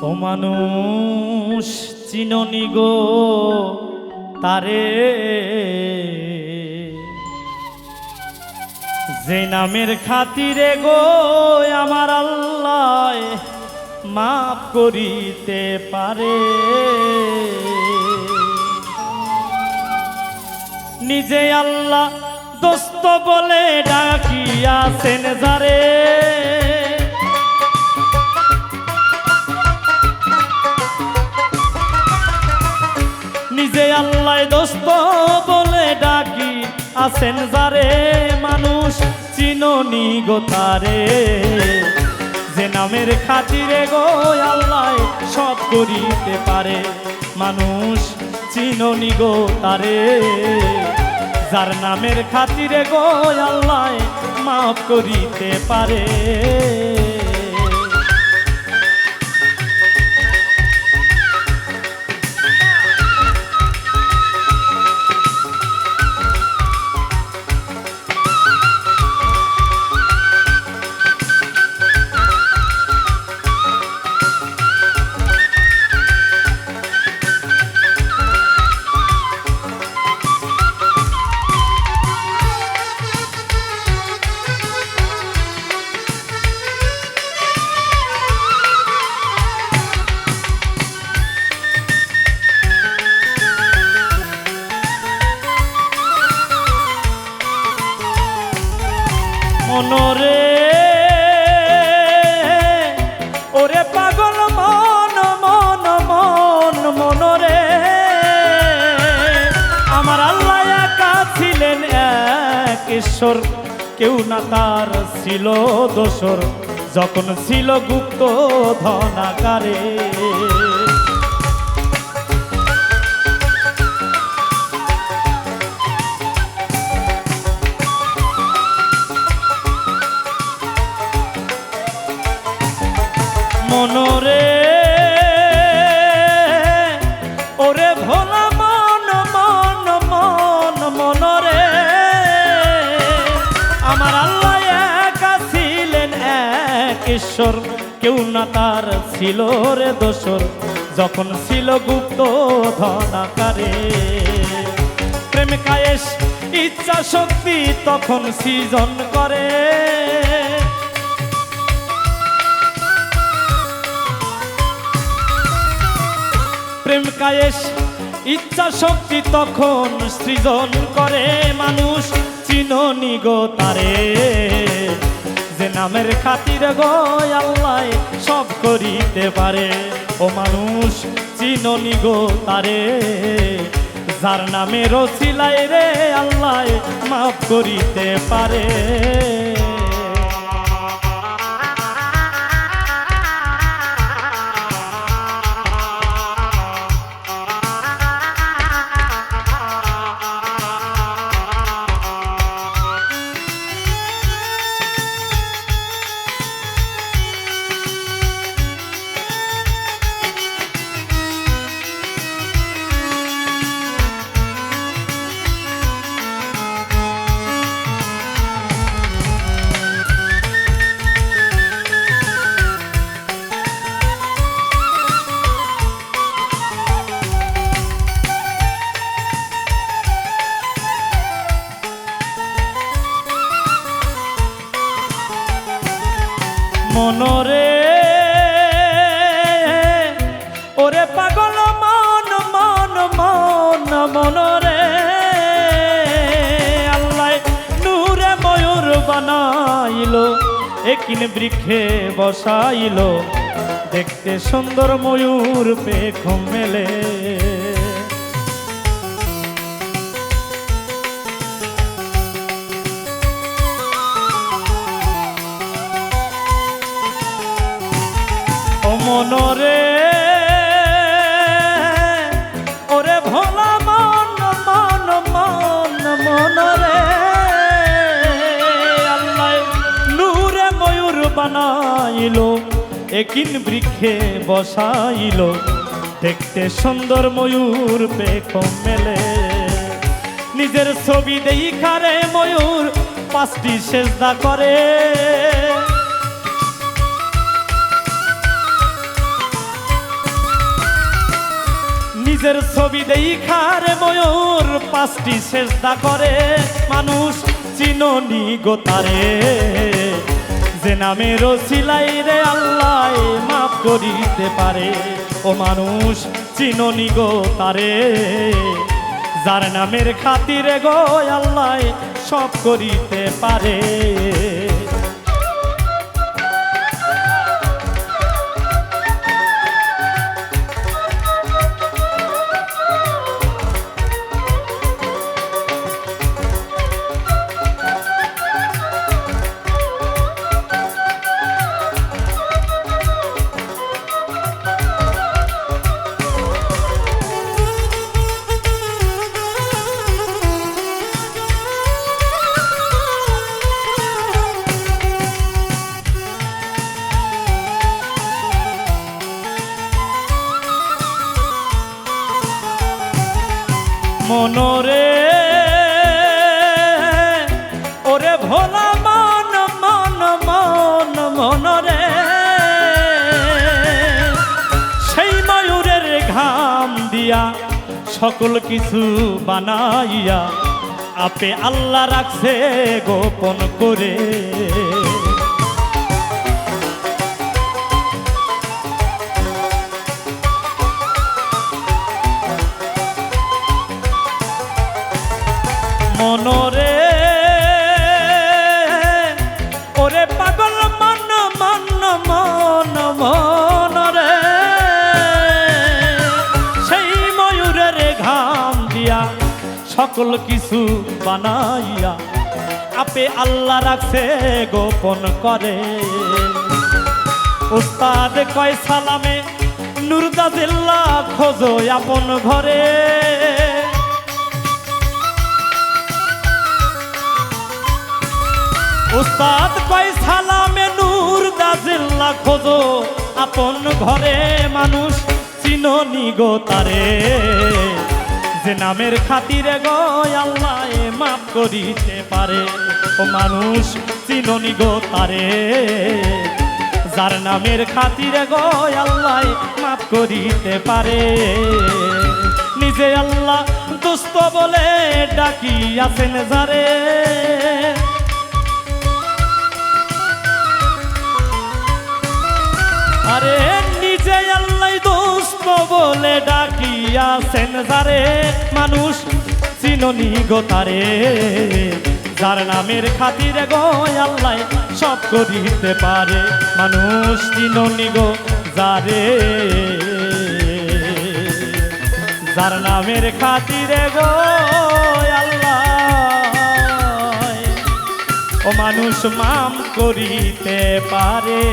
ও মানুষ চিননি গো তারে, যে নামের খাতিরে গো আমার আল্লাহ মাফ করিতে পারে। নিজে আল্লাহ দোস্ত বলে ডাকিয়াছেন যারে, নিজে আল্লাহ দোস্ত বলে ডাকি আছেন যারে, মানুষ চিননি গো তারে, যে নামের খাতিরে গো আল্লাহ সব করিতে পারে। মানুষ চিননি গো তারে, যার নামের খাতিরে গো আল্লাহ মাফ করিতে পারে। মনরে ওরে পাগল মন মন মন মনরে, আমার আল্লাহ একা ছিলেন এক ঈশ্বর, কেউ না তার ছিল দোসর, যখন ছিল গুপ্ত ধনাকারে। মনরে ওরে ভোলা মন মন মন মনরে, আমার আল্লাহ একা ছিলেন এক ঈশ্বর, কেউ না তার ছিল রে দোসর, যখন ছিল গুপ্ত ধনাকারে। প্রেম কায়েস ইচ্ছা শক্তি তখন সৃজন করে, প্রেম কায়েস ইচ্ছা শক্তি তখন সৃজন করে। মানুষ চিননি গো তারে, যে নামের খাতিরে গো আল্লাহ সব করিতে পারে। ও মানুষ চিননি গো তারে, যার নামের ওসিলায় রে আল্লাহ মাফ করিতে পারে। মনরে ওরে পাগল মন মন মন মনরে, আল্লাহ নূরে ময়ূর বানাইলো, একিন বৃক্ষে বসাইলো, দেখতে সুন্দর ময়ূর পেখম মেলে। মনরে ওরে ভোলা মন মন মন মনরে, আল্লাহ নূরে ময়ূর বানাইলো, একিন বৃক্ষে বসাইলো, দেখতে সুন্দর ময়ূর পেখম মেলে। নিজের ছবি দেখারে ময়ূর পাঁচটি সেজদা করে, নিজের ছবি দেখারে ময়ূর পাঁচটি সেজদা করে মানুষ চিননি গো তারে যে নামের ওসিলাই রে আল্লাহ মাফ করিতে পারে ও মানুষ চিননি গো তারে যার নামের খাতিরে গো আল্লাহ সব করিতে পারে মনরে ওরে ভোলা মন মন মন মনরে সেই ময়ূরের ঘাম দিয়া সকল কিছু বানাইয়া আপে আল্লাহ রাখছে গোপন করে মনরে ওরে পাগল মন মন মন মনরে সেই ময়ূরের ঘাম দিয়া সকল কিছু বানাইয়া আপে আল্লাহ রাখছে গোপন করে উস্তাদ কয় সালামে নুরদাজিল্লা খোঁজো আপন ঘরে উস্তাদ কয় সালামে নুরদাজিল্লা খোঁজো আপন ঘরে মানুষ চিননি গো তারে যে নামের খাতিরে গো আল্লাহ মাফ করিতে পারে ও মানুষ চিননি গো তারে যার নামের খাতিরে গো আল্লাহ মাফ করিতে পারে নিজে আল্লাহ দুষ্ট বলে ডাকি আছেন যারে আরে নিজে আল্লাহ দোস্ত বলে ডাকিয়াছেন যারে মানুষ চিননি গো তারে যার নামের খাতিরে গো আল্লাহ সব করিতে পারে মানুষ চিননি গো যারে যার নামের খাতিরে গো আল্লাহ ও মানুষ মাম করিতে পারে।